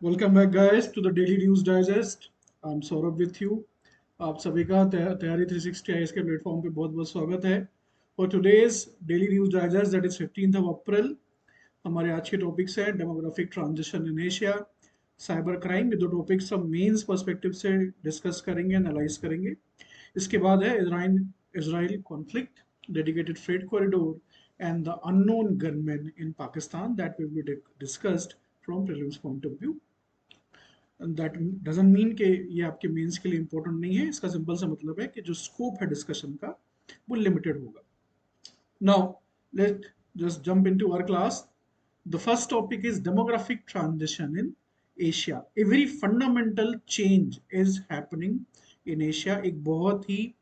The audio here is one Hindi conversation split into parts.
Welcome back guys to the daily news digest. I am Saurabh with you. आप सभी का तैयारी 360 आईएएस के प्लेटफॉर्म पे बहुत बहुत स्वागत है। For today's daily news digest that is 15th of April, हमारे आज के टॉपिक्स हैं demographic transition in Asia, cyber crime. ये दो टॉपिक्स हम मेंस पर्सपेक्टिव से डिस्कस करेंगे, एनालाइज करेंगे। इसके बाद है Israel Israel conflict, dedicated freight corridor and the unknown gunman in Pakistan that will be discussed from prelims point of view. That doesn't mean कि ये आपके मेंस के लिए इंपॉर्टेंट नहीं है। इसका सिंपल सा मतलब है कि जो स्कोप है डिस्कशन का वो लिमिटेड होगा। Now let just jump into our class. The first topic is demographic transition in Asia. A very fundamental change is happening in Asia. एक बहुत ही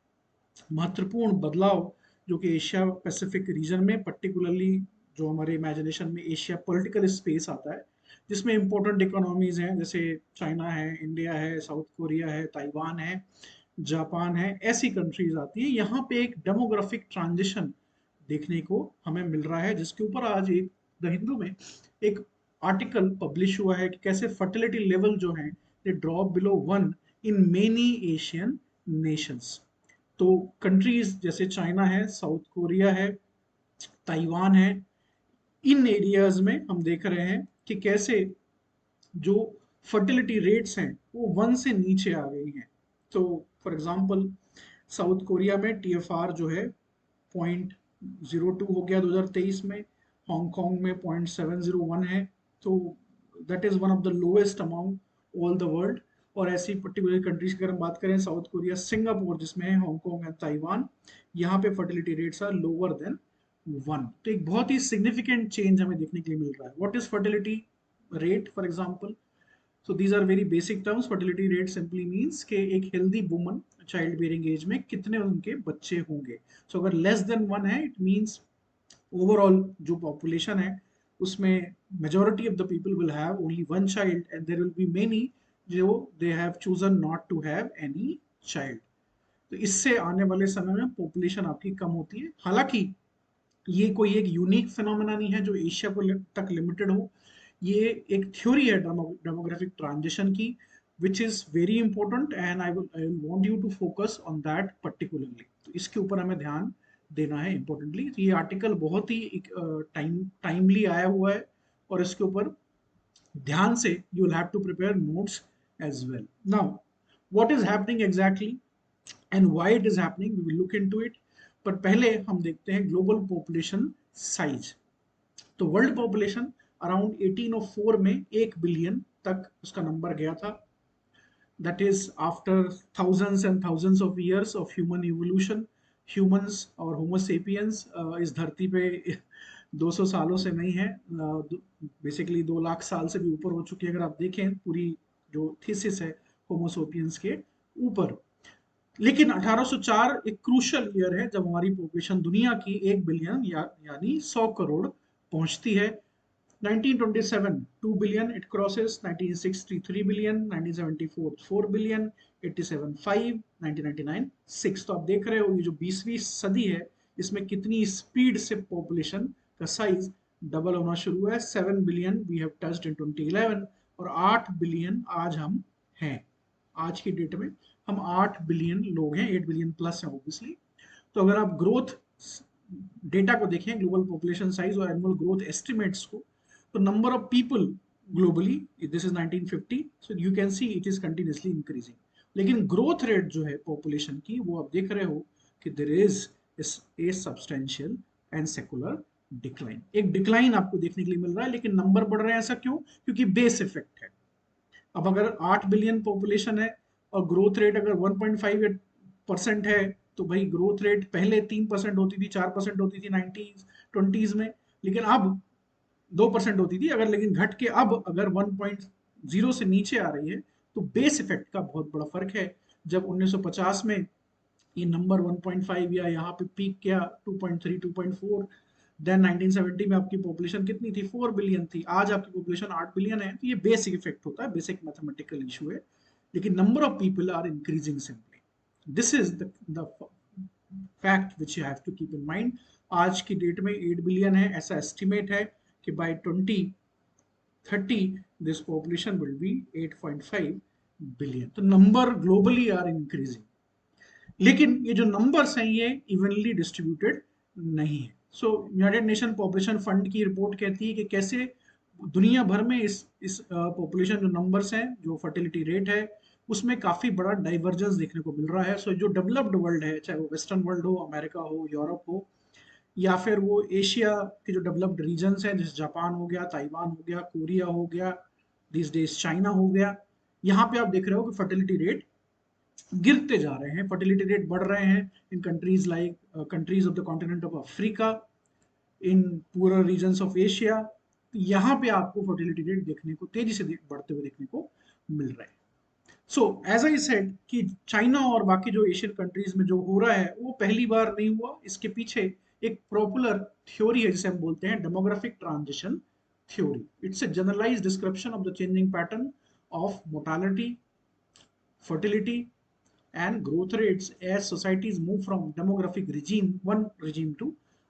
महत्वपूर्ण बदलाव जो कि एशिया पैसिफिक रीजन में, पर्टिकुलरली जो हमारे इमेजिनेशन में एशिया पॉलिटिकल स्पेस आता है, जिसमें इंपॉर्टेंट इकोनॉमीज हैं जैसे चाइना है, इंडिया है, साउथ कोरिया है, ताइवान है, जापान है, ऐसी कंट्रीज आती है। यहाँ पे एक डेमोग्राफिक ट्रांजिशन देखने को हमें मिल रहा है, जिसके ऊपर आज एक द हिंदू में एक आर्टिकल पब्लिश हुआ है कि कैसे फर्टिलिटी लेवल जो है they drop below 1 in many Asian nations. तो कंट्रीज जैसे चाइना है, साउथ कोरिया है, ताइवान है, इन एरियाज में हम देख रहे हैं कि कैसे जो फर्टिलिटी रेट्स हैं वो 1 से नीचे आ गई हैं। तो फॉर एग्जांपल साउथ कोरिया में टीएफआर जो है 0.02 हो गया 2023 में, हांगकांग में 0.701 है। तो that is one of the lowest amount all the world. और ऐसी पर्टिकुलर कंट्रीज की अगर हम बात करें, साउथ कोरिया, सिंगापुर जिसमें है, हांगकांग एंड ताइवान, यहाँ पे fertility rates are lower than 1। तो एक बहुत ही सिग्निफिकेंट चेंज हमें देखने के लिए मिल रहा है। What is fertility rate for example? So these are very basic terms. Fertility rate simply means कि एक healthy woman child bearing age में कितने उनके बच्चे होंगे। So अगर less than 1 है, it means overall जो population है उसमें majority of the people will have only one child and there will be many जो they have chosen not to have any child। तो इससे आने वाले समय में population आपकी कम होती है। हालांकि ये कोई एक यूनिक फिनोमेना नहीं है जो एशिया को तक लिमिटेड हो। ये एक थ्योरी है डेमोग्राफिक ट्रांजिशन की, which is very important and I will want you to focus on that particularly. तो इसके ऊपर हमें ध्यान देना है इंपॉर्टेंटली। तो ये आर्टिकल बहुत ही टाइमली आया हुआ है और इसके ऊपर ध्यान से you will have to prepare notes as well. Now what is happening exactly and why it is happening, we will look into it. पर पहले हम देखते हैं ग्लोबल पॉपुलेशन साइज। तो वर्ल्ड पॉपुलेशन अराउंड 1804 में 1 बिलियन तक उसका नंबर गया था। That is after thousands and thousands of years of human evolution। Humans और होमोसेपियंस इस धरती पे 200 सालों से नहीं है, बेसिकली 2 लाख साल से भी ऊपर हो चुकी है अगर आप देखें पूरी जो थीसिस है होमोसेपियंस के ऊपर। लेकिन 1804 एक क्रूशल ईयर है जब हमारी पॉपुलेशन दुनिया की 1 बिलियन यानी 100 करोड़ पहुंचती है। 1927 2 billion it crosses, 1960 3 billion, 1974 4 billion, 87 5, 1999 6। तो आप देख रहे हो ये जो 20वीं सदी है इसमें कितनी स्पीड से पॉपुलेशन का साइज डबल होना शुरू हुआ है। 7 बिलियन वी हैव टच्ड इन 2011 और 8 बिलियन आज हम हैं। आज की डेट में हम 8 बिलियन लोग हैं, 8 बिलियन प्लस हैं ऑब्वियसली। तो अगर आप ग्रोथ डेटा को देखें, ग्लोबल पॉपुलेशन साइज और एनुअल ग्रोथ एस्टिमेट्स को, तो number of people globally, this is 1950, so you can see it is continuously increasing. लेकिन ग्रोथ रेट जो है पॉपुलेशन की वो आप देख रहे हो कि there is a substantial and secular decline. एक डिक्लाइन आपको देखने के लिए मिल रहा है, लेकिन नंबर बढ़ रहे हैं। ऐसा क्यों? क्योंकि बेस इफेक्ट है। अब अगर 8 बिलियन पॉपुलेशन है और ग्रोथ रेट अगर 1.58% है, तो भाई ग्रोथ रेट पहले 3% होती थी, 4% होती थी 1920s में, लेकिन अब 2% होती थी अगर, लेकिन घट के अब अगर 1.0 से नीचे आ रही है, तो बेस इफेक्ट का बहुत बड़ा फर्क है। जब 1950 में ये नंबर 1.5 या यहाँ पे पीक किया 2.3 2.4, देन 1970 में आपकी पॉपुलेशन कितनी थी? 4 बिलियन थी। आज आपकी पॉपुलेशन 8 बिलियन है। तो ये बेसिक इफेक्ट होता है, बेसिक मैथमेटिकल इशू है। लेकिन number of people are increasing simply. This is the fact which you have to keep in mind. आज की डेट में 8 बिलियन है, ऐसा एस्टिमेट है कि by 20 30 this population will be 8.5 billion. तो नंबर ग्लोबली आर इंक्रीजिंग, लेकिन ये जो नंबर्स हैं ये इवनली डिस्ट्रीब्यूटेड नहीं है। सो यूनाइटेड नेशन पॉपुलेशन फंड की रिपोर्ट कहती है कि कैसे दुनिया भर में इस पॉपुलेशन जो नंबर्स हैं, जो फर्टिलिटी रेट है, उसमें काफी बड़ा डाइवर्जेंस देखने को मिल रहा है। सो जो डेवलप्ड वर्ल्ड है, चाहे वो वेस्टर्न वर्ल्ड हो, अमेरिका हो, यूरोप हो, या फिर वो एशिया के जो डेवलप्ड रीजन्स हैं, जैसे जापान हो गया, ताइवान हो गया, कोरिया हो गया, दिस डेज चाइना हो गया, यहाँ पे आप देख रहे हो कि फर्टिलिटी रेट गिरते जा रहे हैं, फर्टिलिटी रेट बढ़ रहे हैं in countries like countries of the continent of Africa, in poorer regions of Asia. यहाँ पे आपको फर्टिलिटी रेट देखने को तेजी से बढ़ते हुए देखने को मिल रहा है। सो एज आई सेड कि चाइना और बाकी जो एशियन कंट्रीज में जो हो रहा है वो पहली बार नहीं हुआ। इसके पीछे एक पॉपुलर थ्योरी है जिसे हम बोलते हैं demographic transition theory. It's a generalized description of the changing pattern of mortality, fertility and growth rates as societies move from demographic regime one regime to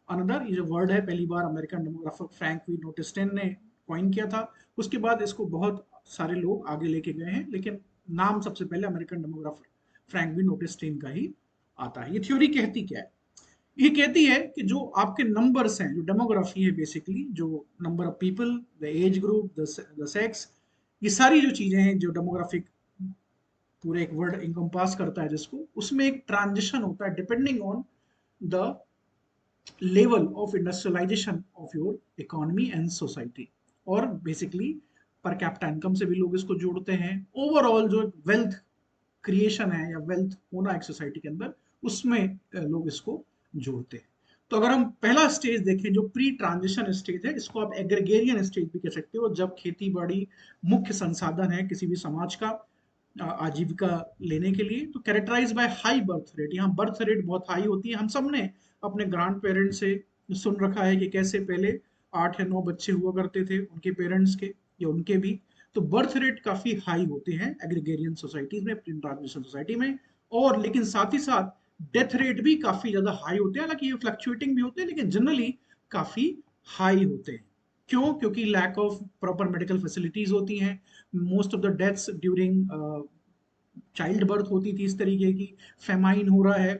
another। ये जो वर्ड है पहली बार अमेरिकन डेमोग्राफर फ्रैंक वी नोटिस्टेन ने कॉइन किया था। उसके बाद इसको बहुत सारे लोग आगे लेके गए हैं, लेकिन नाम सबसे पहले अमेरिकन डेमोग्राफर फ्रैंक वी नोटिस्टेन का ही आता है। ये थ्योरी कहती क्या है? ये कहती है कि जो आपके नंबर्स हैं, जो डेमोग्राफी है बेसिकली, जो number of people, the age group, the sex, ये सारी जो चीजें हैं जो डेमोग्राफिक पूरे एक वर्ड इनकम्पास करता है, जिसको उसमें एक ट्रांजिशन होता है depending on the level of industrialization of your economy and society. और बेसिकली पर कैपिटा इनकम से भी लोग इसको जोड़ते हैं। ओवरऑल जो वेल्थ क्रिएशन है या वेल्थ होना एक सोसाइटी के अंदर, उसमें लोग इसको जोड़ते हैं। तो अगर हम पहला स्टेज देखें जो प्री ट्रांजिशन स्टेज है, इसको आप एग्रीगेरियन स्टेज भी कह सकते हो, जब खेती बाड़ी मुख्य संसाधन है किसी भी समाज का आजीविका लेने के लिए। तो characterize by high birth rate, यहाँ बर्थ रेट बहुत हाई होती है। हम सब ने अपने ग्रैंड पेरेंट्स से सुन रखा है कि कैसे पहले 8 या 9 बच्चे हुआ करते थे उनके पेरेंट्स के या उनके भी। तो बर्थ रेट काफी हाई होते हैं एग्रीगेरियन सोसाइटीज में, इंटरनेशनल सोसाइटी में। और लेकिन साथ ही साथ डेथ रेट भी काफी ज्यादा हाई होते हैं, हालांकि ये फ्लक्चुएटिंग भी होते हैं, लेकिन जनरली काफी हाई होते हैं। क्यों? क्योंकि lack of proper medical facilities होती हैं। Most of the deaths during child birth होती थी इस तरीके की। फेमाइन हो रहा है,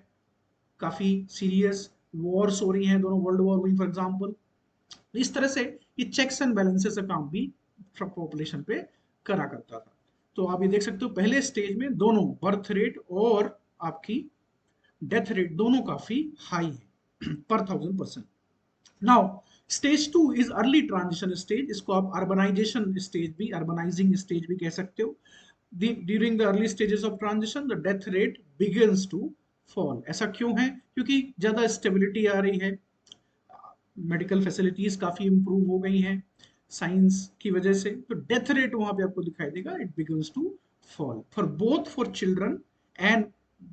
काफी सीरियस वॉर्स हो रही हैं, दोनों वर्ल्ड वॉर हुई फॉर एग्जांपल। इस तरह से ये चेक्स एंड बैलेंसेस का काम भी पॉपुलेशन पे करा करता था। तो आप ये देख सकते हो पहले स्टेज में दोनों बर्थ रेट और आपकी डेथ रेट दोनों काफी हाई है पर 1000%। Now stage 2 is early transition stage. इसको आप अर्बनाइजेशन स्टेज भी, अर्बनाइजिंग स्टेज भी कह सकते हो। During the early stages of transition, the death rate begins to fall। ऐसा क्यों है? क्योंकि ज्यादा स्टेबिलिटी आ रही है, मेडिकल फैसिलिटीज काफी इंप्रूव हो गई हैं साइंस की वजह से। तो डेथ रेट वहां पे आपको दिखाई देगा, it begins to fall for both for children and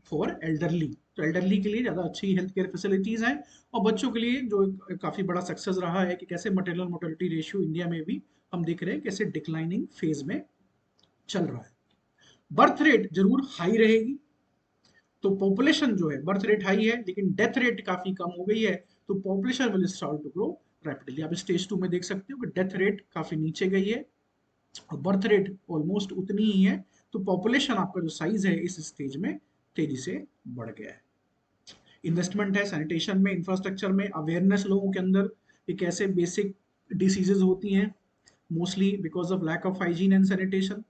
for elderly. तो एल्डरली के लिए ज्यादा अच्छी हेल्थ केयर फैसिलिटीज हैं, और बच्चों के लिए जो काफी बड़ा सक्सेस रहा है कि कैसे मटेरियल मोर्टेलिटी रेशियो इंडिया में भी हम देख रहे हैं कैसे डिक्लाइनिंग फेज में चल रहा है। बर्थ रेट जरूर हाई रहेगी, तो पॉपुलेशन जो है, बर्थ रेट हाई है लेकिन डेथ रेट काफी कम हो गई है, तो population will start to grow rapidly. आप स्टेज 2 में देख सकते हो कि डेथ रेट काफी नीचे गई है और बर्थ रेट ऑलमोस्ट उतनी ही है। तो पॉपुलेशन आपका जो साइज है इस स्टेज में तेजी से बढ़ गया है। इन्वेस्टमेंट है सैनिटेशन में, इंफ्रास्ट्रक्चर में, अवेयरनेस लोगों के अंदर कि कैसे बेसिक डिसीजेज होती हैं, mostly because of lack of hygiene and sanitation.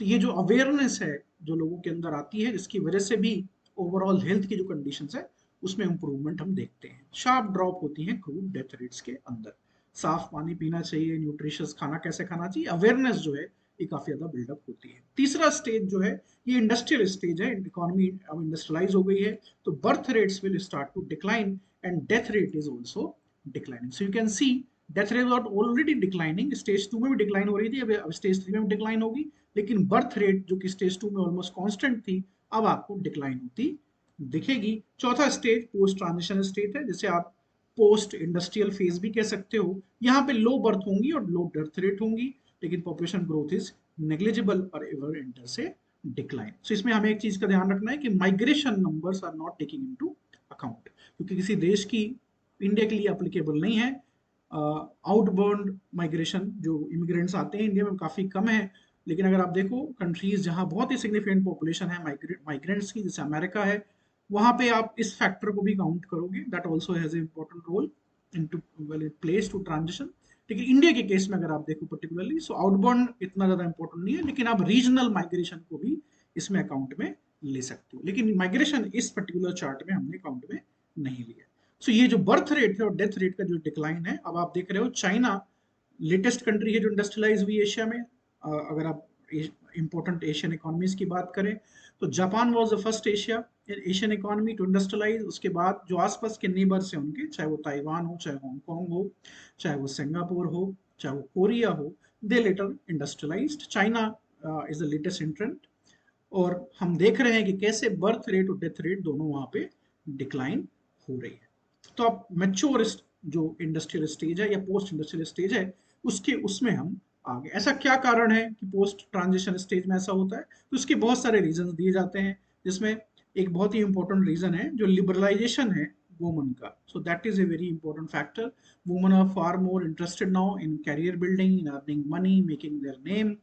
तो ये जो अवेयरनेस है जो लोगों के अंदर आती है, जिसकी वजह से भी ओवरऑल हेल्थ की जो कंडीशंस है उसमें इंप्रूवमेंट हम देखते हैं। शार्प ड्रॉप होती है क्रूड डेथ रेट्स के अंदर। साफ पानी पीना चाहिए, न्यूट्रिशियस खाना कैसे खाना चाहिए, अवेयरनेस जो है ये काफी ज्यादा बिल्डअप होती है। तीसरा स्टेज जो है ये इंडस्ट्रियल स्टेज है, इकोनॉमी अब इंडस्ट्रियलाइज हो गई है, तो birth rates will start to decline and death rate is also declining. So you can see death rate are already declining, stage 2 में भी डिक्लाइन हो रही थी, अब स्टेज 3 में भी डिक्लाइन होगी। लेकिन बर्थ रेट जो कि स्टेज 2 में ऑलमोस्ट कांस्टेंट थी, अब आपको डिक्लाइन होती दिखेगी। चौथा स्टेज पोस्ट ट्रांजिशन स्टेज है, जिसे आप पोस्ट इंडस्ट्रियल फेज भी कह सकते हो। यहाँ पे लो बर्थ होंगी और लो डेथ रेट होंगी, लेकिन पॉपुलेशन ग्रोथ इज नेग्लिजिबल और एवर एंटर से डिक्लाइन। सो इसमें हमें एक चीज का ध्यान रखना है कि migration numbers are not taking into account, क्योंकि किसी देश की इंडिया के लिए एप्लीकेबल नहीं है आउटबाउंड माइग्रेशन, जो इमिग्रेंट्स आते हैं इंडिया में काफ़ी कम है, लेकिन अगर आप देखो कंट्रीज जहाँ बहुत ही सिग्निफिकेंट पॉपुलेशन है माइग्रेंट्स की, जैसे अमेरिका है, वहाँ पे आप इस फैक्टर को भी काउंट करोगे, that also has a important role in to well it place to transition. लेकिन इंडिया के केस में अगर आप देखो पर्टिकुलरली, सो आउटबाउंड इतना ज़्यादा इंपॉर्टेंट नहीं है, लेकिन आप रीजनल माइग्रेशन को भी इसमें अकाउंट में ले सकते हो, लेकिन माइग्रेशन इस पर्टिकुलर चार्ट में हमने अकाउंट में नहीं लिया। सो ये जो बर्थ रेट है और डेथ रेट का जो डिक्लाइन है, अब आप देख रहे हो चाइना लेटेस्ट कंट्री है जो इंडस्ट्रियलाइज हुई एशिया में। अगर आप इंपॉर्टेंट एशियन इकोनॉमीज की बात करें तो Japan was the first Asian economy to industrialize. उसके बाद जो आसपास के नेबर्स हैं उनके, चाहे वो ताइवान हो, चाहे हांगकांग हो, चाहे वो सिंगापुर हो, चाहे वो कोरिया हो, दे letter industrialised. China is the latest एंट्रेंट, और हम देख रहे हैं कि कैसे बर्थ रेट और डेथ रेट दोनों वहां पे डिक्लाइन हो रही है। तो अब मैच्योर जो इंडस्ट्रियल स्टेज है या पोस्ट इंडस्ट्रियल स्टेज है, उसके उसमें हम आगे, ऐसा क्या कारण है कि पोस्ट ट्रांजिशन स्टेज में ऐसा होता है, तो उसके बहुत सारे रीजन दिए जाते हैं, जिसमें एक बहुत ही इंपॉर्टेंट रीजन है जो लिबरलाइजेशन है वुमन का। So that is a very important factor. Women are far more interested now in career building, in earning money, making their name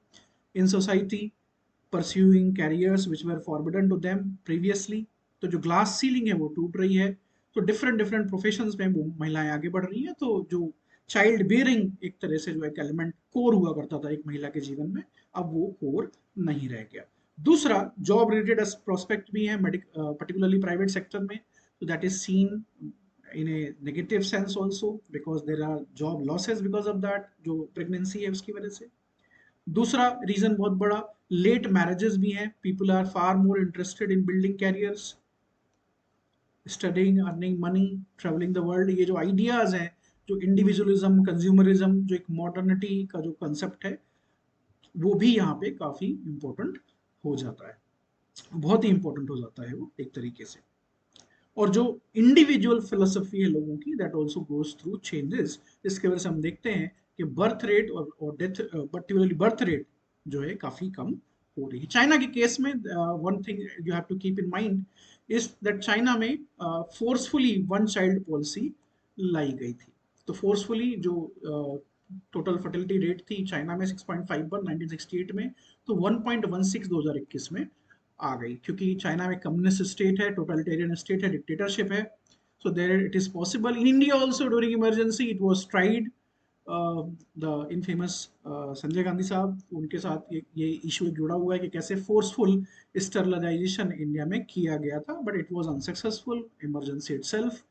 in society, pursuing careers which were forbidden to them previously. तो जो ग्लास सीलिंग है वो टूट रही है, तो डिफरेंट डिफरेंट प्रोफेशंस में वो महिलाएं आगे बढ़ रही हैं। तो जो चाइल्ड बेयरिंग एक तरह से जो एक एलिमेंट कोर हुआ करता था एक महिला के जीवन में, अब वो कोर नहीं रह गया। दूसरा, जॉब रिलेटेड प्रोस्पेक्ट भी है पर्टिकुलरली प्राइवेट सेक्टर में, तो that is seen in a negative sense also because there are job losses because of that, जो प्रेगनेंसी है उसकी वजह से। दूसरा रीजन बहुत बड़ा, लेट मैरिजेस भी हैं, people are far more interested in building careers, studying, earning money, travelling the world. ये जो आइडियाज हैं, जो इंडिविजुअलिज्म, कंज्यूमरिज्म, जो एक मॉडर्निटी का जो कंसेप्ट है, वो भी यहाँ पे काफी इंपॉर्टेंट हो जाता है, बहुत ही इंपॉर्टेंट हो जाता है वो एक तरीके से। और जो इंडिविजुअल फिलोसफी है लोगों की, that also goes through changes. इसके वजह से हम देखते हैं कि बर्थ रेट और डेथ, पर्टिकुलरली बर्थ रेट जो है काफी कम हो रही है। चाइना के केस में one thing you have to keep in mind is that China में फोर्सफुली वन चाइल्ड पॉलिसी लाई गई थी। तो फोर्सफुली जो टोटल फर्टिलिटी रेट थी चाइना में 6.51 1968 में, तो 1.16 2021 में आ गई, क्योंकि चाइना में कम्युनिस्ट स्टेट है, टोटलिटेरियन स्टेट है, डिक्टेटरशिप है। So there it is possible in India also during emergency it was tried, the infamous Sanjay Gandhi साहब, उनके साथ ये इशू जुड़ा हुआ है कि कैसे फोर्सफुल स्टरलाइजेशन इंडिया में किया गया था, but it was unsuccessful. Emergency itself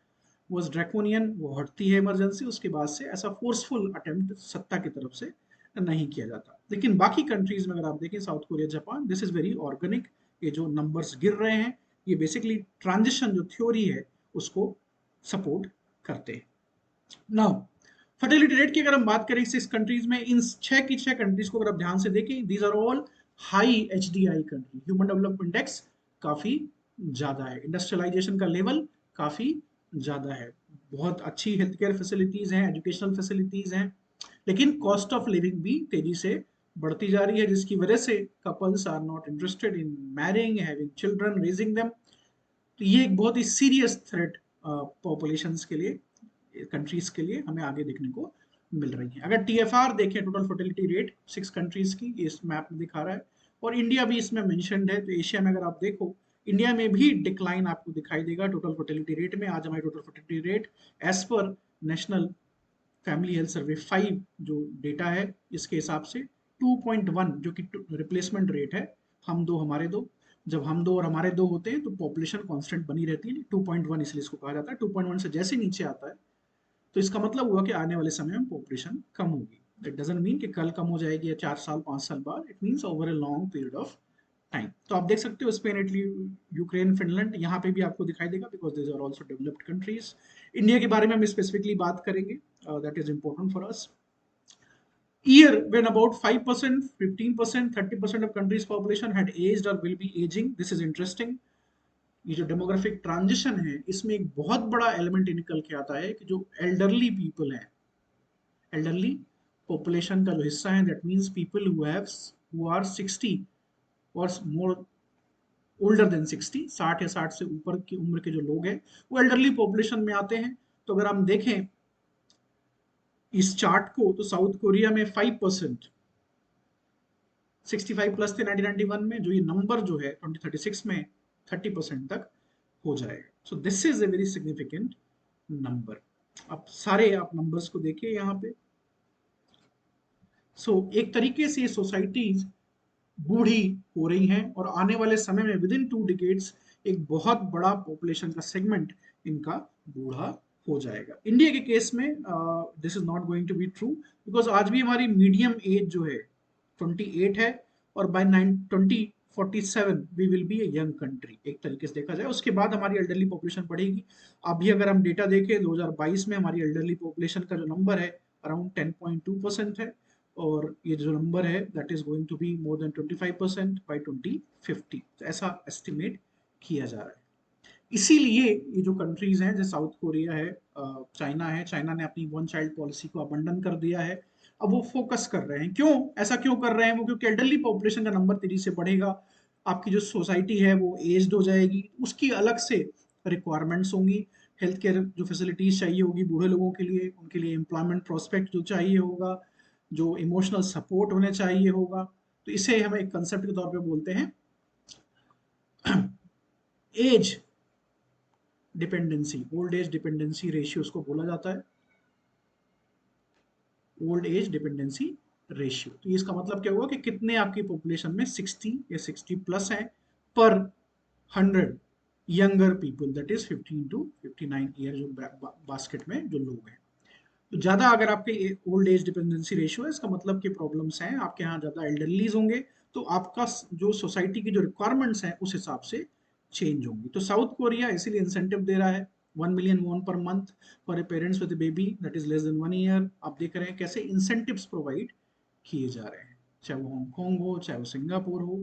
was draconian, वो हटती है इमरजेंसी, उसके बाद से ऐसा फोर्सफुल अटेम्प्ट सत्ता की तरफ से नहीं किया जाता। लेकिन बाकी कंट्रीज में अगर आप देखें, south Korea, Japan, this is very organic. ये जो नंबर्स गिर रहे हैं, ये बेसिकली ट्रांजिशन जो थ्योरी है उसको सपोर्ट करते हैं। नाउ फर्टिलिटी रेट की अगर हम बात करें 6 कंट्रीज में, इन 6 की 6 कंट्रीज को अगर आप ध्यान से देखें, these are all high HDI country, human development index काफी ज्यादा है, इंडस्ट्रियलाइजेशन का लेवल काफी ज्यादा है, बहुत अच्छी हेल्थ केयर फैसिलिटीज हैं, एजुकेशनल फैसिलिटीज हैं, लेकिन कॉस्ट ऑफ लिविंग भी तेजी से बढ़ती जा रही है, जिसकी वजह से couples are not interested in marrying, having children, raising them. तो ये एक बहुत ही सीरियस थ्रेट पॉपुलेशंस के लिए, कंट्रीज के लिए हमें आगे देखने को मिल रही है। अगर TFR देखें, टोटल फर्टिलिटी रेट 6 कंट्रीज की, इस मैप में दिखा रहा है, और इंडिया भी इसमें मेंशन्ड है। तो एशिया में अगर आप देखो, इंडिया में भी डिक्लाइन आपको दिखाई देगा टोटल फर्टिलिटी रेट में। आज हमारी total fertility rate as per national family health survey 5 जो डेटा है, इसके हिसाब से 2.1, जो कि रिप्लेसमेंट रेट है, हम दो हमारे दो, जब हम दो और हमारे दो होते हैं तो पॉपुलेशन कांस्टेंट बनी रहती है, 2.1 इसलिए इसको कहा जाता है। 2.1 से जैसे नीचे आता है तो इसका मतलब हुआ कि आने वाले समय में पॉपुलेशन कम होगी। इट डजंट मीन कि कल कम हो जाएगी या 4 साल 5 साल बाद, it means over a long period of time. तो आप देख सकते हो स्पेन, इटली, यूक्रेन, फिनलैंड, यहाँ पे भी आपको दिखाई देगा, because these are also developed countries. India के बारे में हम स्पेसिफिकली बात करेंगे, that is important for us. Year when about 5%, 15%, 30% of country's population had aged or will be aging. This is interesting. ये जो डेमोग्राफिक ट्रांजिशन है, इसमें एक बहुत बड़ा एलिमेंट निकल के आता है कि जो एल्डरली पीपल है, एल्डरली पॉपुलेशन का जो हिस्सा है, that means people who are 60 और मोर ओल्डर देन 60, 60 या 60 से ऊपर की उम्र के जो लोग हैं, वो एल्डरली पॉपुलेशन में आते हैं। तो अगर हम देखें इस चार्ट को, तो साउथ कोरिया में 5%, 65 प्लस थे 1991 में, जो ये नंबर जो है 2036 में 30% तक हो जाएगा। सो this is a very significant number. अब सारे आप नंबर्स को देखिए यहाँ पे। एक तरीके से ये सोसाइटीज बूढ़ी हो रही हैं और आने वाले समय में विद इन 2 डिकेड्स एक बहुत बड़ा पॉपुलेशन का सेगमेंट इनका बूढ़ा हो जाएगा। इंडिया के केस में this is not going to be true, because आज भी हमारी मीडियम एज जो है 28 है, और by 2047 we will be a young country एक तरीके से देखा जाए। उसके बाद हमारी एल्डरली पॉपुलेशन बढ़ेगी। अभी अगर हम डेटा देखें 2022 में हमारी एल्डरली पॉपुलेशन का जो नंबर है अराउंड 10.2% है, और ये जो नंबर है that is going to be more than 25% by 2050, तो ऐसा एस्टिमेट किया जा रहा है। इसीलिए ये जो कंट्रीज हैं जैसे साउथ कोरिया है, चाइना है, चाइना ने अपनी वन चाइल्ड पॉलिसी को अबंडन कर दिया है। अब वो फोकस कर रहे हैं, क्यों ऐसा क्यों कर रहे हैं वो, क्योंकि एल्डरली पॉपुलेशन का नंबर तेजी से बढ़ेगा, आपकी जो सोसाइटी है वो एज्ड हो जाएगी, उसकी अलग से रिक्वायरमेंट्स होंगी, हेल्थ केयर जो फैसिलिटीज चाहिए होगी बूढ़े लोगों के लिए, उनके लिए एम्प्लॉयमेंट प्रोस्पेक्ट जो चाहिए होगा, जो इमोशनल सपोर्ट होने चाहिए होगा। तो इसे हम एक कंसेप्ट के तौर पे बोलते हैं age dependency, old age dependency ratio उसको बोला जाता है, ओल्ड एज डिपेंडेंसी रेशियो। तो इसका मतलब क्या हुआ कि कितने आपकी पॉपुलेशन में 60 या 60 प्लस है पर 100 younger people, that is 15 to 59 year जो बास्केट में जो लोग हैं। तो ज्यादा अगर आपके ओल्ड एज डिपेंडेंसी रेशियो है, इसका मतलब कि प्रॉब्लम्स हैं आपके यहाँ, ज्यादा एल्डरलीज होंगे, तो आपका जो सोसाइटी की जो रिक्वायरमेंट्स हैं उस हिसाब से चेंज होंगी। तो साउथ कोरिया इसीलिए इंसेंटिव दे रहा है 1 million won per month for a parents with baby that is less than 1 year. आप देख रहे हैं कैसे इंसेंटिव्स प्रोवाइड किए जा रहे हैं, चाहे वो हांगकांग हो, चाहे वो सिंगापुर हो,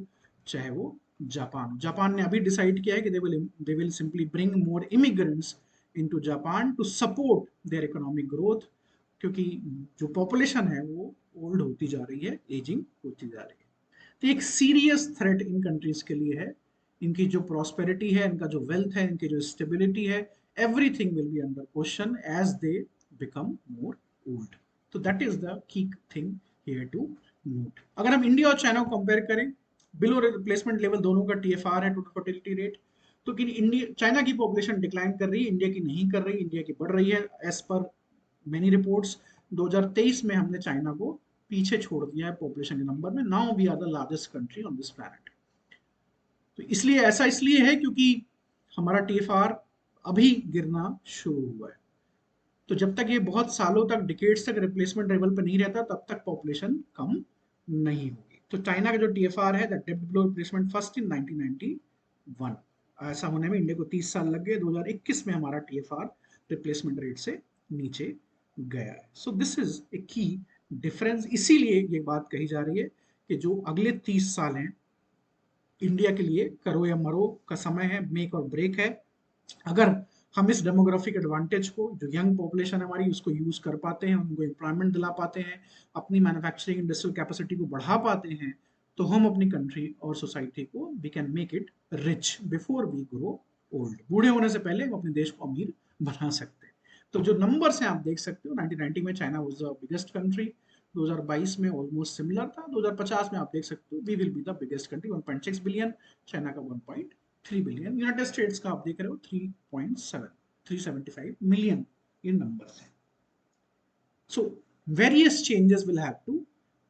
चाहे वो जापान। जापान ने अभी डिसाइड किया है कि they will simply bring more immigrants into Japan to support their economic growth, क्योंकि जो पॉपुलेशन है वो ओल्ड होती जा रही है, एजिंग होती जा रही है। तो एक सीरियस थ्रेट इन कंट्रीज के लिए है, इनकी जो प्रॉस्पेरिटी है, इनका जो वेल्थ है, इनकी जो स्टेबिलिटी है, everything will be under question as they become more old. तो that is the key thing here to note. अगर हम इंडिया और चाइना को कंपेयर करें, बिलो रिप्लेसमेंट लेवल दोनों का टीएफआर है, टोटल फर्टिलिटी रेट, तो कि इंडिया चाइना की पॉपुलेशन डिक्लाइन कर रही है, इंडिया की नहीं कर रही, इंडिया की बढ़ रही है एज पर मेनी रिपोर्ट्स। 2023 में हमने चाइना को पीछे छोड़ दिया है पॉपुलेशन के नंबर में, now we are the largest country on this planet. तो इसलिए ऐसा इसलिए है क्योंकि हमारा टीएफआर अभी गिरना शुरू हुआ है। तो जब तक ये बहुत सालों तक, डिकेड्स तक रिप्लेसमेंट लेवल पर नहीं रहता, तब तक पॉपुलेशन कम नहीं होगी। तो चाइना का जो टीएफआर है दैट डेब्ट बिलो रिप्लेसमेंट फर्स्ट इन 1991, ऐसा होने में इंडिया को 30 साल लग गए। 2021 में हमारा टीएफआर रिप्लेसमेंट रेट से नीचे गया है। सो दिस इज ए की डिफरेंस। इसीलिए ये बात कही जा रही है कि जो अगले 30 साल हैं इंडिया के लिए करो या मरो का समय है, मेक और ब्रेक है। अगर हम इस डेमोग्राफिक एडवांटेज को, जो यंग पॉपुलेशन है हमारी, उसको यूज कर पाते हैं, उनको एम्प्लॉयमेंट दिला पाते हैं, अपनी मैन्युफैक्चरिंग इंडस्ट्रियल कैपेसिटी को बढ़ा पाते हैं, तो हम अपनी कंट्री और सोसाइटी को we can make it rich before we grow old. बूढ़े होने से पहले हम अपने देश को अमीर बना सकते हैं। तो जो नंबर्स हैं आप देख सकते हो, 1990 में China was the biggest country, 2022 में ऑलमोस्ट सिमिलर था, 2050 में आप देख सकते हो we will be the biggest country, 1.6 billion, China का 1.3 बिलियन, यूनाइटेड स्टेट्स का आप देख रहे हो 3.7, 375 मिलियन ये नंबर्स हैं। So various changes will have to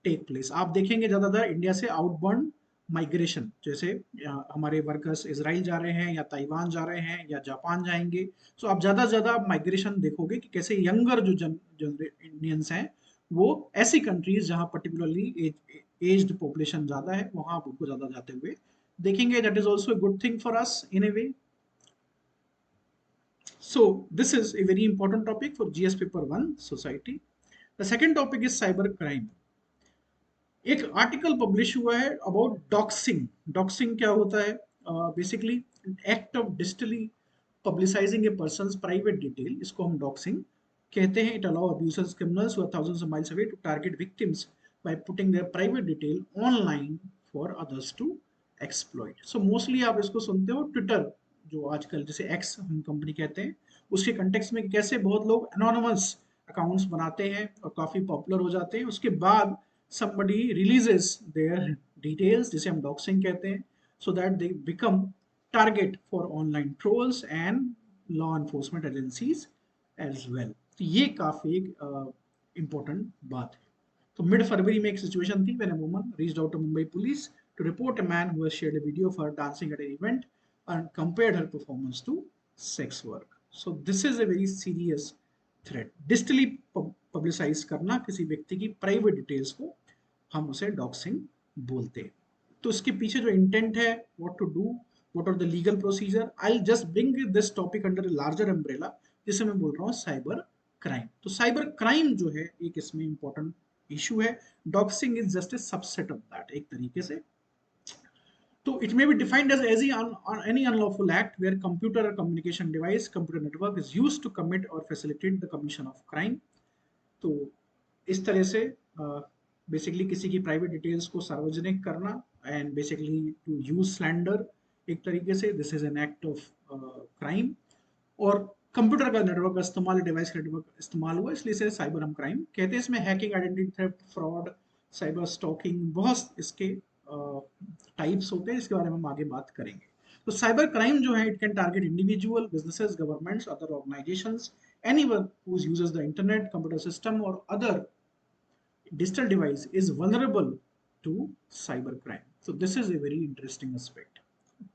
take place. आप देखेंगे ज्यादातर इंडिया से आउटबाउंड माइग्रेशन, जैसे हमारे वर्कर्स इसराइल जा रहे हैं या ताइवान जा रहे हैं या जापान जाएंगे। सो आप ज्यादा से ज्यादा माइग्रेशन देखोगे कि कैसे यंगर जो इंडियंस हैं वो ऐसी कंट्रीज जहां पर्टिकुलरली एज्ड पॉपुलेशन ज्यादा है वहां आप उनको ज्यादा जाते हुए देखेंगे। That is also good thing for us in A way. So this is a very important topic for GS paper 1 society. The second topic is cyber crime. एक आर्टिकल पब्लिश हुआ है अबाउट डॉक्सिंग। डॉक्सिंग क्या होता है? Basically act of digitally publicizing a person's private detail, इसको हम डॉक्सिंग कहते हैं। It allow abusers, criminals who are thousands of miles away to target victims by putting their private detail online for others to exploit. So mostly आप इसको सुनते हो ट्विटर, जो आजकल जैसे एक्स हम कंपनी कहते हैं, उसके कंटेक्स्ट में कैसे बहुत लोग एनोनिमस अकाउंट्स बनाते हैं और काफी पॉपुलर हो जाते हैं, उसके बाद somebody releases their details, जिसे हम डॉक्सिंग कहते हैं, so that they become target for online trolls and law enforcement agencies as well. तो ये काफी important बात है. तो मिड फरवरी में एक सिचुएशन थी when a woman reached out to Mumbai police to report a man who has shared a video of her dancing at an event and compared her performance to sex work. So this is a very serious threat. Distally publicise करना किसी व्यक्ति की प्राइवेट डिटेल्स को, हम उसे डॉक्सिंग बोलते हैं. तो इसके पीछे जो इंटेंट है, what to do, what are the legal procedure, I just bring this topic under a larger umbrella, जिसे मैं बोल रहा हूँ साइबर क्राइम. तो साइबर क्राइम जो है एक इसमें इंपॉर्टेंट इशू है. Doxxing is just a subset of that एक तरीके से. So it may be defined as any unlawful act where computer or communication device, computer network is used to commit or facilitate the commission of crime. तो इस तरह से बेसिकली किसी की प्राइवेट डिटेल्स को सार्वजनिक करना and basically to use slander एक तरीके से, this is an act of crime. और कंप्यूटर का नेटवर्क का इस्तेमाल, डिवाइस का नेटवर्क इस्तेमाल हुआ, इसलिए इसे साइबर हम क्राइम कहते हैं. इसमें hacking, identity theft, fraud, cyber stalking, बहुत इसके टाइप्स होते हैं, इसके बारे में हम आगे बात करेंगे. तो साइबर क्राइम जो है, it can target individual, businesses, governments, other organisations, anyone who uses the internet, computer system or other digital device is vulnerable to cyber crime. So this is a very interesting aspect.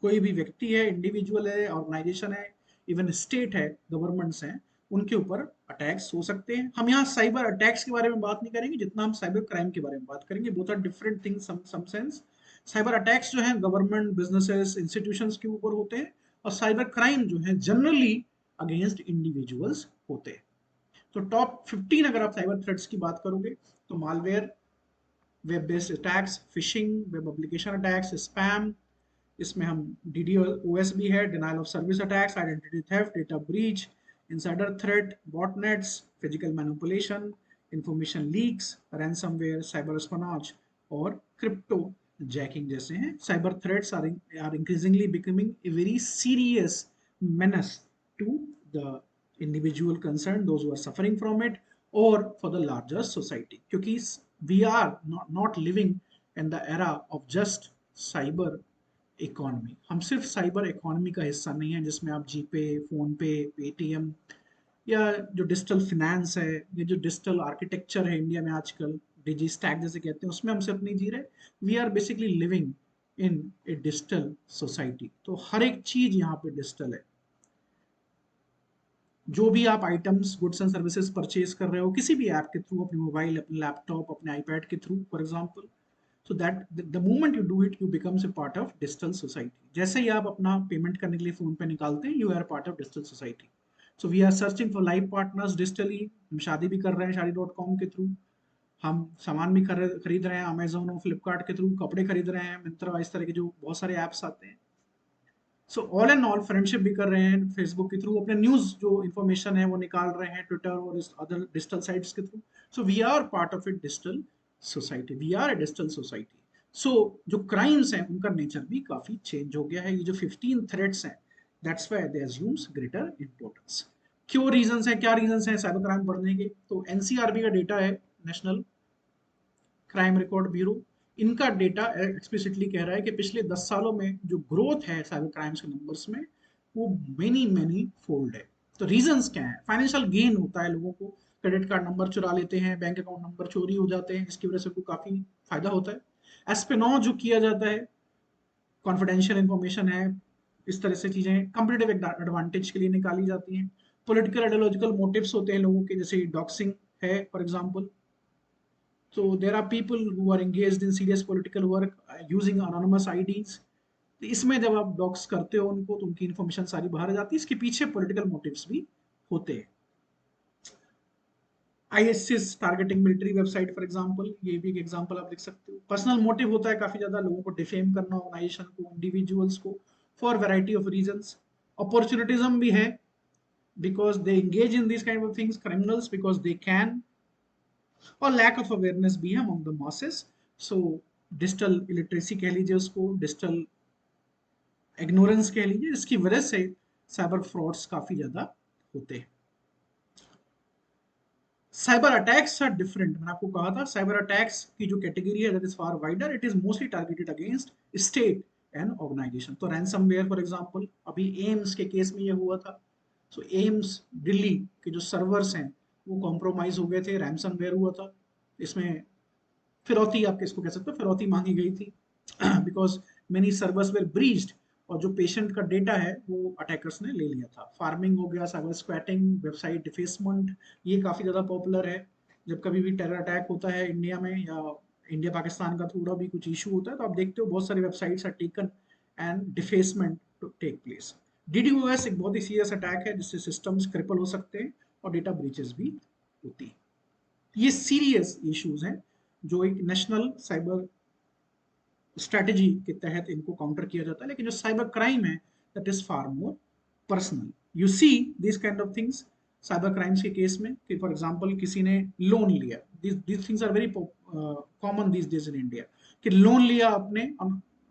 कोई भी व्यक्ति है, इंडिविजुअल है, ऑर्गेनाइजेशन है, इवन स्टेट है, गवर्नमेंट्स हैं, उनके ऊपर अटैक्स हो सकते हैं. हम यहाँ साइबर अटैक्स के बारे में बात नहीं करेंगे जितना हम साइबर क्राइम के बारे में बात करेंगे. Both are different things some sense. Cyber attacks जो है गवर्नमेंट, बिजनेसेस, इंस्टीट्यूशंस के ऊपर होते हैं, और साइबर क्राइम जो है जनरली अगेंस्ट इंडिविजुअल्स होते हैं. तो टॉप 15 अगर आप साइबर थ्रेट्स की बात करोगे, तो malware, web based attacks, phishing, web application attacks, spam, इसमें हम DDoS भी है, denial of service attacks, identity theft, data breach, insider threat, botnets, physical manipulation, information leaks, ransomware, cyber espionage और क्रिप्टो जैकिंग जैसे हैं. Cyber threats are increasingly becoming a very serious menace to the individual concerned, those who are suffering from it, or for the larger society. क्योंकि we are not living in the era of just cyber economy. हम सिर्फ साइबर इकोनॉमी का हिस्सा नहीं है जिसमें आप जीपे, फोन पे, पेटीएम, या जो डिजिटल फिनेंस है, ये जो डिजिटल आर्किटेक्चर है इंडिया में आजकल, डिजी स्टैक जैसे कहते हैं, उसमें हम सिर्फ नहीं जी रहे. We are basically living in a digital society. तो हर एक चीज यहाँ पे डिजिटल है. जो भी आप items, goods and services purchase कर रहे हो किसी भी ऐप के थ्रू, अपने मोबाइल, अपने लैपटॉप, अपने आईपैड के through for example, so that the moment you do it you becomes a part of digital society. जैसे ही आप अपना पेमेंट करने के लिए फोन पे निकालते हैं, you are part of digital society. So we are searching for life partners digitally. हम शादी भी कर रहे हैं शादी.com के थ्रू, हम सामान भी खरीद रहे हैं अमेजोन और फ्लिपकार्ट के थ्रू, कपड़े खरीद रहे हैं मिंत्रा, इस तरह के जो बहुत सारे ऐप्स आते हैं. So all and all friendship भी कर रहे हैं फेसबुक के थ्रू, अपने न्यूज जो इन्फॉर्मेशन है वो निकाल रहे हैं ट्विटर और अदर डिजिटल साइट्स के through. So we are part of a digital society, we are a digital society. So जो क्राइम्स हैं उनका नेचर भी काफी चेंज हो गया है. ये जो 15 थ्रेट्स हैं, that's why they assumes greater importance. क्यों रीजंस हैं, क्या रीजंस हैं साइबर क्राइम बढ़ने के? तो एनसीआरबी का डेटा है, नेशनल क्राइम रिकॉर्ड ब्यूरो, इनका डेटा एक्सप्लिसिटली कह रहा है कि पिछले 10 सालों में जो ग्रोथ है साइबर क्राइम्स के नंबर्स में, वो मेनी फोल्ड है. तो रीजंस क्या है? फाइनेंशियल गेन होता है लोगों को, क्रेडिट कार्ड नंबर चुरा लेते हैं, बैंक अकाउंट नंबर चोरी हो जाते हैं, इसकी वजह से उनको काफी फायदा होता है. एस्पेनॉ जो किया जाता है, कॉन्फिडेंशियल इंफॉर्मेशन है, इस तरह से चीजें कंपटीटिव एडवांटेज के लिए निकाली जाती हैं. पॉलिटिकल आइडियोलॉजिकल मोटिव्स होते हैं लोगों के, जैसे डॉक्सिंग है for example. So there are people who are engaged in serious political work using anonymous IDs. तो इसमें जब आप डॉक्स करते हो उनको, तो उनकी इंफॉर्मेशन सारी बाहर आ जाती है. इसके पीछे पॉलिटिकल मोटिव्स भी होते हैं. ISIS targeting military website for example, ये भी एक एग्जांपल आप लिख सकते हो. पर्सनल मोटिव होता है काफी ज्यादा, लोगों को डिफेम करना ऑर्गेनाइजेशन को, इंडिविजुअल्स को, फॉर वैरायटी ऑफ रीजंस. अपॉर्चुनिटिज्म भी है, because they engage in this kind of things, criminals, because they can. और लैक ऑफ अवेयरनेस भी है among the masses. So digital illiteracy कह लीजिए उसको, डिजिटल इग्नोरेंस कह लीजिए, इसकी वजह से साइबर फ्रॉड्स काफी ज्यादा होते हैं. Cyber attacks are different. मैंने आपको कहा था साइबर अटैक्स की जो कैटेगरी है that is far wider, it is mostly targeted against state and organisation. तो रैंसमवेयर फॉर एग्जांपल अभी एम्स के केस में ये हुआ था। सो एम्स दिल्ली के जो सर्वर्स हैं वो कॉम्प्रोमाइज हो गए थे, रैंसमवेयर हुआ था। इसमें फिरौती, आप किसको कह सकते हो, फिरौती मांगी गई थी because many servers were breached, और जो पेशेंट का डेटा है वो अटैकर्स ने ले लिया था। फार्मिंग हो गया, साइबर स्क्वैटिंग, वेबसाइट डिफेसमेंट, ये काफी ज्यादा पॉपुलर है। जब कभी भी टेरर अटैक होता है इंडिया में या इंडिया पाकिस्तान का थोड़ा भी कुछ इशू होता है तो आप देखते हो बहुत सारी websites are taken and defacement to take place. DDoS एक बहुत ही सीरियस अटैक है जिससे सिस्टम्स क्रिपल हो सकते हैं और डेटा ब्रीचेस भी होती है। ये सीरियस इश्यूज हैं जो एक नेशनल साइबर स्ट्रेटजी के तहत इनको काउंटर किया जाता है। लेकिन जो साइबर क्राइम है that is far more personal. You see this kind of things cyber crimes के केस में कि फॉर एग्जांपल किसी ने लोन लिया, this things are very common these days in India, कि लोन लिया आपने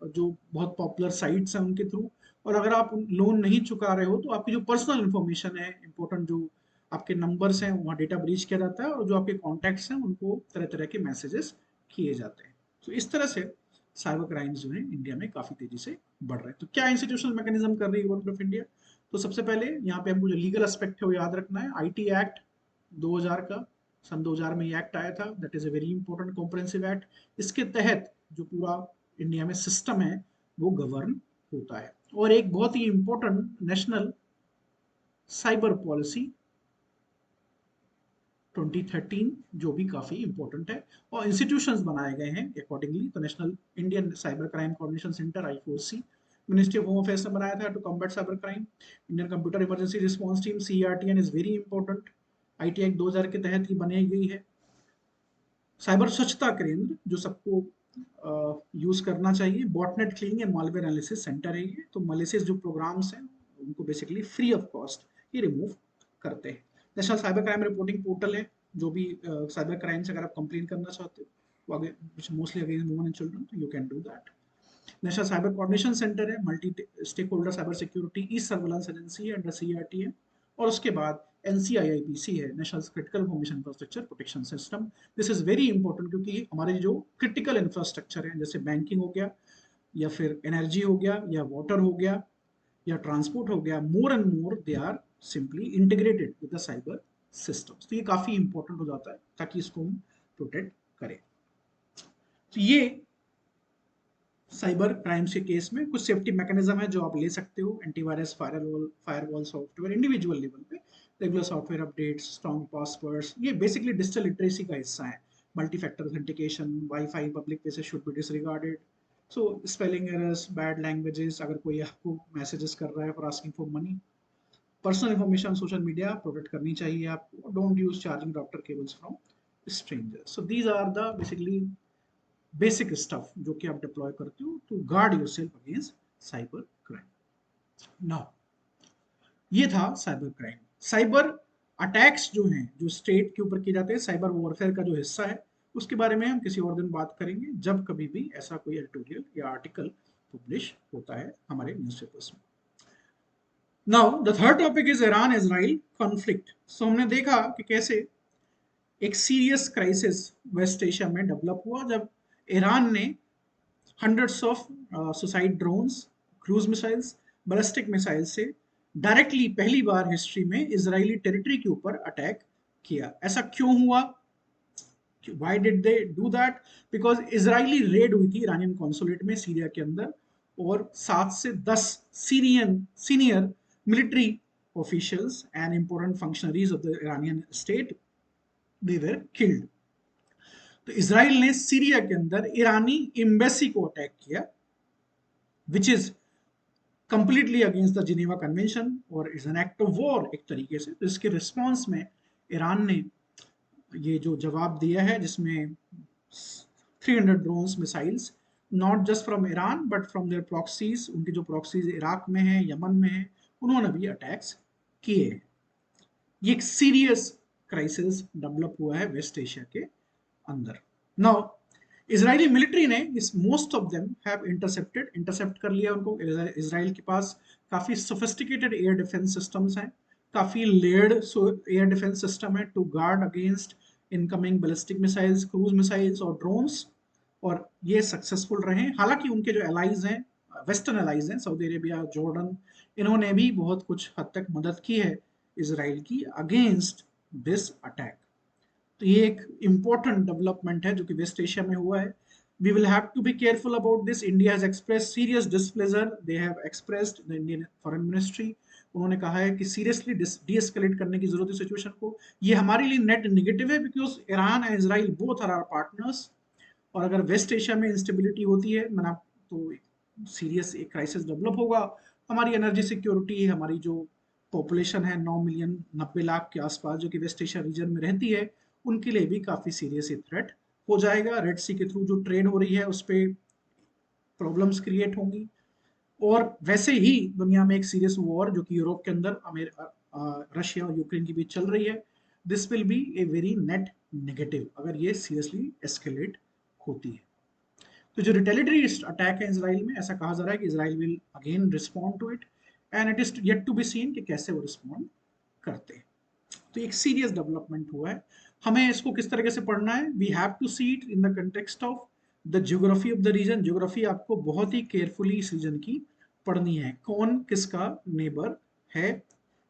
जो बहुत पॉपुलर साइट्स हैं उनके थ्रू, और अगर आप लोन नहीं चुका रहे हो तो आपकी जो पर्सनल इंफॉर्मेशन है, इंपॉर्टेंट जो आपके नंबर्स हैं, वहाँ डेटा ब्रीच किया जाता है, और जो आपके कॉन्टैक्ट्स हैं उनको तरह तरह के मैसेजेस किए जाते हैं। तो इस तरह से साइबर क्राइम्स जो है इंडिया में काफी तेजी से बढ़ रहे हैं। तो क्या इंस्टीट्यूशनल मैकेनिज्म कर रही है गवर्नमेंट ऑफ इंडिया? तो सबसे पहले यहाँ पे हमको जो लीगल एस्पेक्ट है वो याद रखना है। आईटी एक्ट 2000 का, सन 2000 में ये एक्ट आया था, that is a very important comprehensive act. इसके तहत जो पूरा इंडिया में सिस्टम है वो गवर्न होता है। और एक बहुत ही इंपॉर्टेंट नेशनल साइबर पॉलिसी 2013 जो भी काफी इंपॉर्टेंट है, और इंस्टीट्यूशंस बनाए गए हैं अकॉर्डिंगली। तो national Indian cyber crime coordination centre I4C, ministry of home affairs ने बनाया था to combat cyber crime. Indian computer emergency response team CERTN is very important, IT act 2000 के तहत ही बनाई गई है। साइबर स्वच्छता केंद्र जो सबको यूज करना चाहिए, botnet cleaning and malware analysis centre है ये। तो मलिशियस जो प्रोग्राम्स हैं उनको बेसिकली फ्री ऑफ कॉस्ट ये रिमूव करते हैं। National cyber crime reporting portal है, जो भी साइबर क्राइम से अगर आप कंप्लेन करना चाहते हो, वो आगे mostly against women and children, तो you can do that. National cyber coordination centre है, multi stakeholder cyber security e surveillance agency है अंडर CERTN। और उसके बाद NCIIPC है, national critical information infrastructure protection system. This is very important क्योंकि हमारे जो क्रिटिकल इंफ्रास्ट्रक्चर है जैसे बैंकिंग हो गया, या फिर एनर्जी हो गया, या वाटर हो गया, या ट्रांसपोर्ट हो गया, more and more they are simply integrated with the cyber systems. तो ये काफी इंपॉर्टेंट हो जाता है ताकि इसको हम प्रोटेक्ट करें। तो ये साइबर क्राइम्स के केस में कुछ सेफ्टी मैकेनिज्म है जो आप ले सकते हो। Antivirus, firewall software, individual level पे regular software updates, strong passwords, ये बेसिकली डिजिटल लिटरेसी का हिस्सा है। Multi factor authentication, wifi public places should be disregarded. So spelling errors, bad languages, अगर कोई आपको मैसेजेस कर रहा है for asking for money, personal information social media protect करनी चाहिए आपको। Don't use charging router cables from strangers. So these are the basically basic stuff जो कि आप डिप्लॉय करते हो to guard yourself against cyber crime. Now ये था साइबर क्राइम। साइबर अटैक्स जो हैं जो स्टेट के ऊपर किए जाते हैं, साइबर वॉरफेयर का जो हिस्सा है, उसके बारे में हम किसी और दिन बात करेंगे जब कभी भी ऐसा कोई एडिटोरियल या आर्टिकल पब्लिश होता है हमारे न्यूज़पेपर्स में। Now the third topic is Iran Israel conflict. So हमने देखा कि कैसे एक सीरियस क्राइसिस वेस्ट एशिया में डेवलप हुआ जब ईरान ने hundreds of suicide drones, cruise missiles, ballistic missile से डायरेक्टली पहली बार हिस्ट्री में इजरायली टेरिटरी के ऊपर अटैक किया। ऐसा क्यों हुआ? Why did they do that? Because Israeli red हुई थी ईरानियन कॉन्सुलेट में सीरिया के अंदर, और 7 से 10 Syrian senior military officials and important functionaries of the Iranian state they were killed. तो इसराइल ने सीरिया के अंदर ईरानी एम्बेसी को अटैक किया, which is completely against the Geneva convention और is an act of war एक तरीके से। तो इसके रिस्पॉन्स में ईरान ने ये जो जवाब दिया है जिसमें 300 drones missiles, not just from Iran but from their proxies, उनके जो प्रॉक्सीज इराक में है, यमन में है, उन्होंने भी अटैक्स किए हैं। ये एक सीरियस क्राइसिस डेवलप हुआ है वेस्ट एशिया के अंदर। नाउ इजरायली मिलिट्री ने इस most of them have intercept कर लिया उनको। इजराइल के पास काफी सोफिस्टिकेटेड एयर डिफेंस सिस्टम्स हैं, काफी लेयर्ड एयर डिफेंस सिस्टम है to guard against incoming ballistic missiles, cruise missiles और ड्रोन्स, और ये सक्सेसफुल रहे। हालांकि उनके जो एलाइज हैं, वेस्टर्न एलाइज हैं, सऊदी अरेबिया, जॉर्डन, इन्होंने भी बहुत कुछ हद तक मदद की है इसराइल की अगेंस्ट दिस अटैक। तो ये एक इम्पोर्टेंट डेवलपमेंट है जो कि वेस्ट एशिया में हुआ है। We will have to be careful about this. India has express serious displeasure, they have expressed, the Indian foreign ministry, उन्होंने कहा है कि सीरियसली डी एस्केलेट करने की जरूरत है सिचुएशन को। ये हमारे लिए नेट नेगेटिव है because Iran and Israel both are our partners, और अगर वेस्ट एशिया में इंस्टेबिलिटी होती है मैंने तो सीरियस एक क्राइसिस डेवलप होगा। हमारी एनर्जी सिक्योरिटी, हमारी जो पॉपुलेशन है 9 मिलियन 90 लाख के आसपास जो कि वेस्ट एशिया रीजन में रहती है, उनके लिए भी काफी सीरियस थ्रेट हो जाएगा। रेड सी के थ्रू जो ट्रेड हो रही है उस पर प्रॉब्लम्स क्रिएट होंगी, और वैसे ही दुनिया में एक सीरियस वॉर जो कि यूरोप के अंदर रशिया और यूक्रेन के बीच चल रही है, this will be a very net negative अगर ये सीरियसली एस्केलेट होती है। तो जो रिटेलिटरी अटैक है इसराइल में, ऐसा कहा जा रहा है कि Israel will again respond to it, and it is yet to be seen कि कैसे वो रिस्पॉन्ड करते हैं। तो एक सीरियस डेवलपमेंट हुआ है। हमें इसको किस तरीके से पढ़ना है? We have to see it in the context of the geography of the region. Geography आपको बहुत ही केयरफुली इस रीजन की पढ़नी है, कौन किसका नेबर है।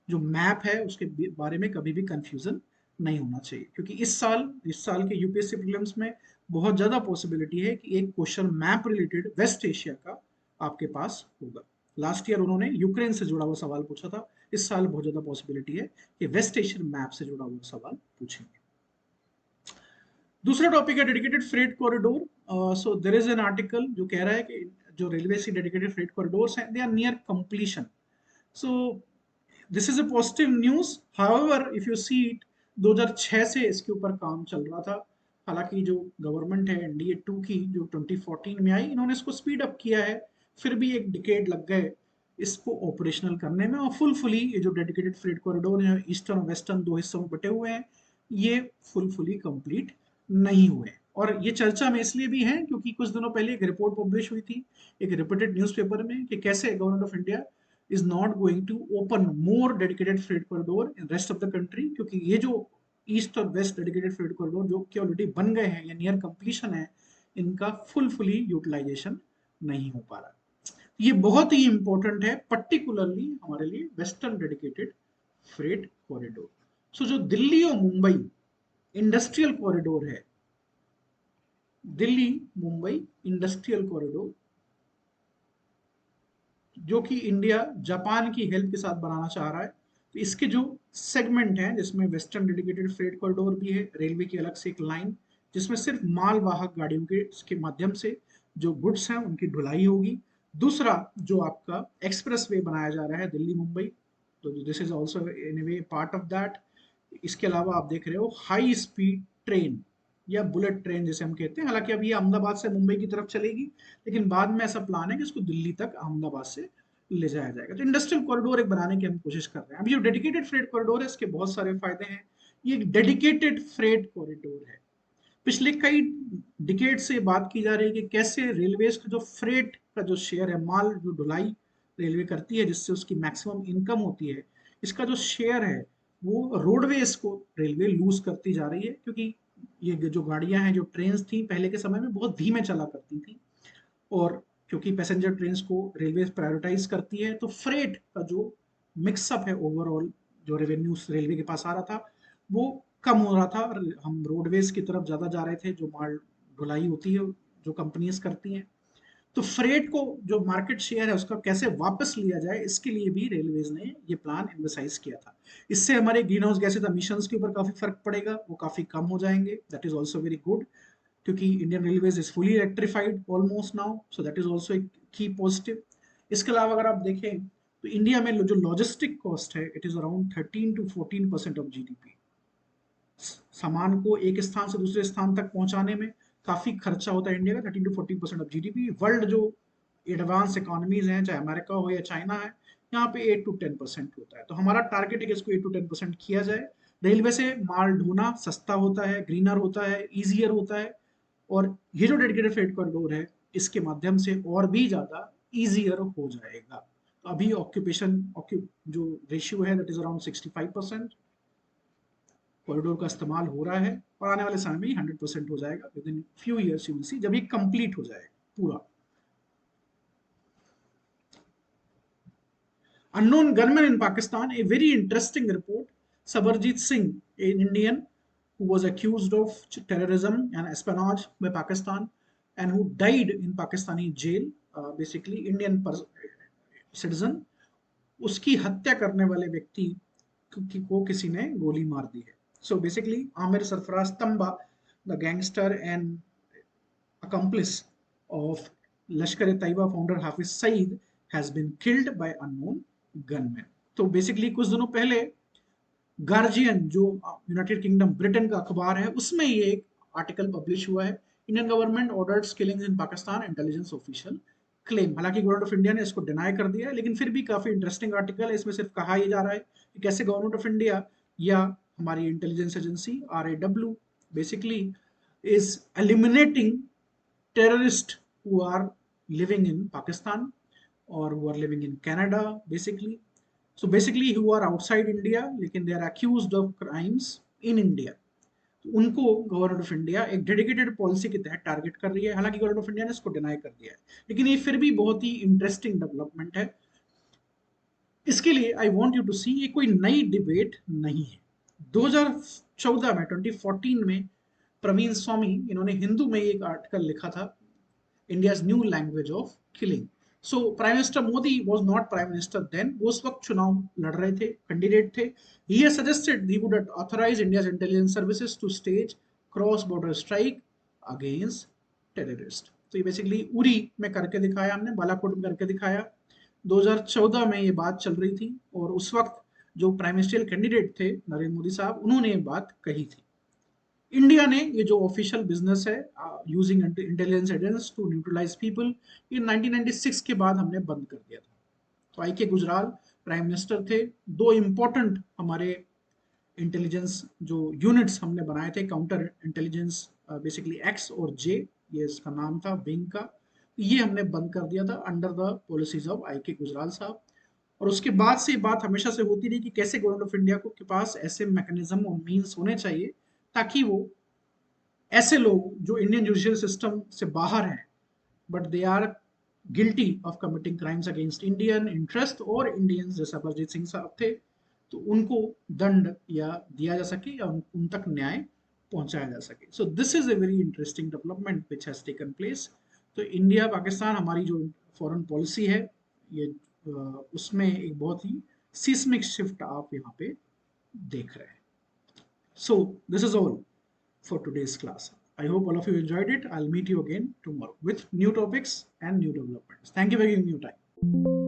जो मैप है उसके बारे में कभी भी कंफ्यूजन नहीं होना चाहिए, क्योंकि इस साल के यूपीएससी प्रीलिम्स में बहुत ज्यादा पॉसिबिलिटी है कि एक question map related west Asia का आपके पास होगा। लास्ट ईयर उन्होंने यूक्रेन से जुड़ा हुआ सवाल पूछा था, इस साल बहुत ज्यादा पॉसिबिलिटी है कि वेस्ट एशियन मैप से जुड़ा हुआ सवाल पूछेंगे। दूसरा टॉपिक है dedicated freight corridor. So there is an article जो कह रहा है कि जो रेलवे से डेडिकेटेड फ्रेट कॉरिडोर्स हैं, they are near completion. So this is a positive news. However if you see it, 2006 से इसके ऊपर काम चल रहा था। हालांकि जो गवर्नमेंट है एनडीए 2 की जो 2014 में आई, इन्होंने इसको स्पीड अप किया है, फिर भी एक डिकेड लग गए इसको ऑपरेशनल करने में। और फुली ये जो डेडिकेटेड फ्रेट कॉरिडोर है, ईस्टर्न और वेस्टर्न दो हिस्सों में बटे हुए हैं, ये फुली कंप्लीट नहीं हुए। और ये चर्चा में इसलिए भी है क्योंकि कुछ दिनों पहले एक रिपोर्ट पब्लिश हुई थी एक रेप्यूटेड न्यूज़पेपर में कि कैसे government of India is not going to open more dedicated freight corridor in rest of the country, क्योंकि ये जो ईस्ट और वेस्ट डेडिकेटेड फ्रेट कॉरिडोर जो कि ऑलरेडी बन गए हैं या नियर कंप्लीशन है, इनका फुली यूटिलाइजेशन नहीं हो पा रहा। ये बहुत ही इंपॉर्टेंट है पर्टिकुलरली हमारे लिए वेस्टर्न डेडिकेटेड फ्रेट कॉरिडोर। सो जो दिल्ली और मुंबई इंडस्ट्रियल कॉरिडोर है, दिल्ली मुंबई इंडस्ट्रियल कॉरिडोर, जो कि इंडिया जापान की हेल्प के साथ बनाना चाह रहा है, तो इसके जो सेगमेंट हैं जिसमें वेस्टर्न डेडिकेटेड फ्रेट कॉरिडोर भी है, रेलवे की अलग से एक लाइन जिसमें सिर्फ माल वाहक गाड़ियों के माध्यम से जो गुड्स हैं उनकी ढुलाई होगी। दूसरा जो आपका एक्सप्रेस वे बनाया जा रहा है दिल्ली मुंबई, तो this is also in way part of that. इसके अलावा आप देख रहे हो हाई स्पीड ट्रेन या बुलेट ट्रेन जिसे हम कहते हैं। हालांकि अभी अहमदाबाद से मुंबई की तरफ चलेगी, लेकिन बाद में ऐसा प्लान है कि उसको दिल्ली तक अहमदाबाद से ले जाया जाएगा। तो इंडस्ट्रियल कॉरिडोर एक बनाने की हम कोशिश कर रहे हैं। अभी जो डेडिकेटेड फ्रेट कॉरिडोर है इसके बहुत सारे फायदे हैं। ये एक डेडिकेटेड फ्रेट कॉरिडोर है। पिछले कई डिकेड से बात की जा रही है कि कैसे रेलवेज का जो फ्रेट का जो शेयर है, माल जो ढुलाई रेलवे करती है जिससे उसकी मैक्सिमम इनकम होती है, इसका जो शेयर है वो रोडवेज को रेलवे लूज करती जा रही है, क्योंकि ये जो गाड़ियां हैं, जो ट्रेन थी पहले के समय में बहुत धीमे चला करती थी, और क्योंकि पैसेंजर ट्रेन को रेलवे प्रायोरिटाइज करती है, तो फ्रेट का जो मिक्सअप है ओवरऑल जो रेवेन्यू रेलवे के पास आ रहा था वो कम हो रहा था, और हम रोडवेज की तरफ ज्यादा जा रहे थे। जो माल ढुलाई होती है जो कंपनीज करती हैं, तो फ्रेट को जो मार्केट शेयर है उसका कैसे वापस लिया जाए, इसके लिए भी रेलवेज ने ये प्लान इनिशिएट किया था। इससे हमारे ग्रीन हाउस गैसेज एमिशंस के ऊपर काफी फर्क पड़ेगा, वो काफी कम हो जाएंगे। That is also very good, क्योंकि Indian railways is fully electrified almost now, so that is also एक की पॉजिटिव। इसके अलावा अगर आप देखें तो इंडिया में जो लॉजिस्टिक कॉस्ट है it is around 13 to 14% of GDP. सामान को एक स्थान से दूसरे स्थान तक पहुंचाने में काफी खर्चा होता है इंडिया का, 13 to 14% ऑफ जीडीपी। वर्ल्ड जो एडवांस इकोनॉमीज हैं, चाहे अमेरिका हो या चाइना है, यहाँ पे 8 to 10% होता है। तो हमारा टारगेट है कि इसको 8 to 10% किया जाए। रेलवे से माल ढोना सस्ता होता है, ग्रीनर होता है, इजियर होता है, और ये जो डेडिकेटेड फ्रेट कॉरिडोर है इसके माध्यम से और भी ज्यादा इजियर हो जाएगा। अभी ऑक्यूपेशन जो रेशियो है दैट इज अराउंड 65%। कॉरिडोर का इस्तेमाल हो रहा है और आने वाले समय में 100% हो जाएगा with in few years, you will see, जब ये कंप्लीट हो जाएगा पूरा। Unknown gunmen in Pakistan, a very interesting report. Sabarjit Singh, an Indian who was accused of terrorism and espionage by Pakistan and who died in Pakistani jail, basically Indian citizen, उसकी हत्या करने वाले व्यक्ति को किसी ने गोली मार दी है। So basically, Amir Sarfaraz Tamba, the gangster and accomplice of Lashkar-e-Taiba founder Hafiz Saeed, has been killed by unknown gunmen. तो बेसिकली कुछ दिनों पहले गार्जियन जो यूनाइटेड किंगडम ब्रिटेन का अखबार है उसमें ये एक आर्टिकल पब्लिश हुआ है, इंडियन गवर्नमेंट ऑर्डर्स किलिंग्स इन पाकिस्तान, इंटेलिजेंस ऑफिशियल क्लेम। हालांकि गवर्नमेंट ऑफ इंडिया ने इसको डिनाई कर दिया है, लेकिन फिर भी काफी इंटरेस्टिंग आर्टिकल है। इसमें सिर्फ कहा ही जा रहा है कि कैसे गवर्नमेंट ऑफ इंडिया या हमारी intelligence agency RAW basically is eliminating terrorists who are living in Pakistan or who are living in Canada, basically. So basically who are outside India लेकिन they are accused of crimes in India. तो उनको गवर्नमेंट ऑफ इंडिया एक डेडिकेटेड पॉलिसी के तहत टारगेट कर रही है। हालांकि गवर्नमेंट ऑफ इंडिया ने इसको डिनाई कर दिया है, लेकिन ये फिर भी बहुत ही इंटरेस्टिंग डेवलपमेंट है। इसके लिए आई वांट यू टू सी, ये कोई नई डिबेट नहीं है। 2014 में 2014 में प्रवीण स्वामी, इन्होंने हिंदू में एक आर्टिकल लिखा था, India's new language of killing. So prime minister Modi was not prime minister then, वो उस वक्त चुनाव लड़ रहे थे, कैंडिडेट थे। He has suggested he would authorise India's intelligence services to stage cross border strike against terrorist. तो ये बेसिकली उरी में करके दिखाया हमने, बालाकोट में करके दिखाया। 2014 में ये बात चल रही थी और उस वक्त जो प्राइम मिनिस्ट्रियल कैंडिडेट थे नरेंद्र मोदी साहब, उन्होंने ये बात कही थी। इंडिया ने ये जो ऑफिशियल बिजनेस है using intelligence agents to neutralise people, ये 1996 के बाद हमने बंद कर दिया था। तो IK गुजराल प्राइम मिनिस्टर थे। दो इंपॉर्टेंट हमारे इंटेलिजेंस जो यूनिट्स हमने बनाए थे, काउंटर इंटेलिजेंस बेसिकली X और J, ये इसका नाम था विंग का, ये हमने बंद कर दिया था under the policies of IK Gujral साहब। और उसके बाद से बात हमेशा से होती रही कि कैसे गवर्नमेंट ऑफ इंडिया को के पास ऐसे मैकेनिज्म और मीन्स होने चाहिए ताकि वो ऐसे लोग जो इंडियन जुडिशियल सिस्टम से बाहर हैं but they are guilty of committing crimes against Indian interest और इंडियंस, जैसा बलजीत सिंह साहब थे, तो उनको दंड या दिया जा सके या उन तक न्याय पहुंचाया जा सके। सो this is a very interesting development which has taken place. तो इंडिया पाकिस्तान हमारी जो फॉरेन पॉलिसी है, ये उसमें एक बहुत ही सीस्मिक शिफ्ट आप यहाँ पे देख रहे हैं। सो this is all for today's class. I hope all of you enjoyed it. I'll meet you again tomorrow with new topics and new developments. Thank you for giving me your time.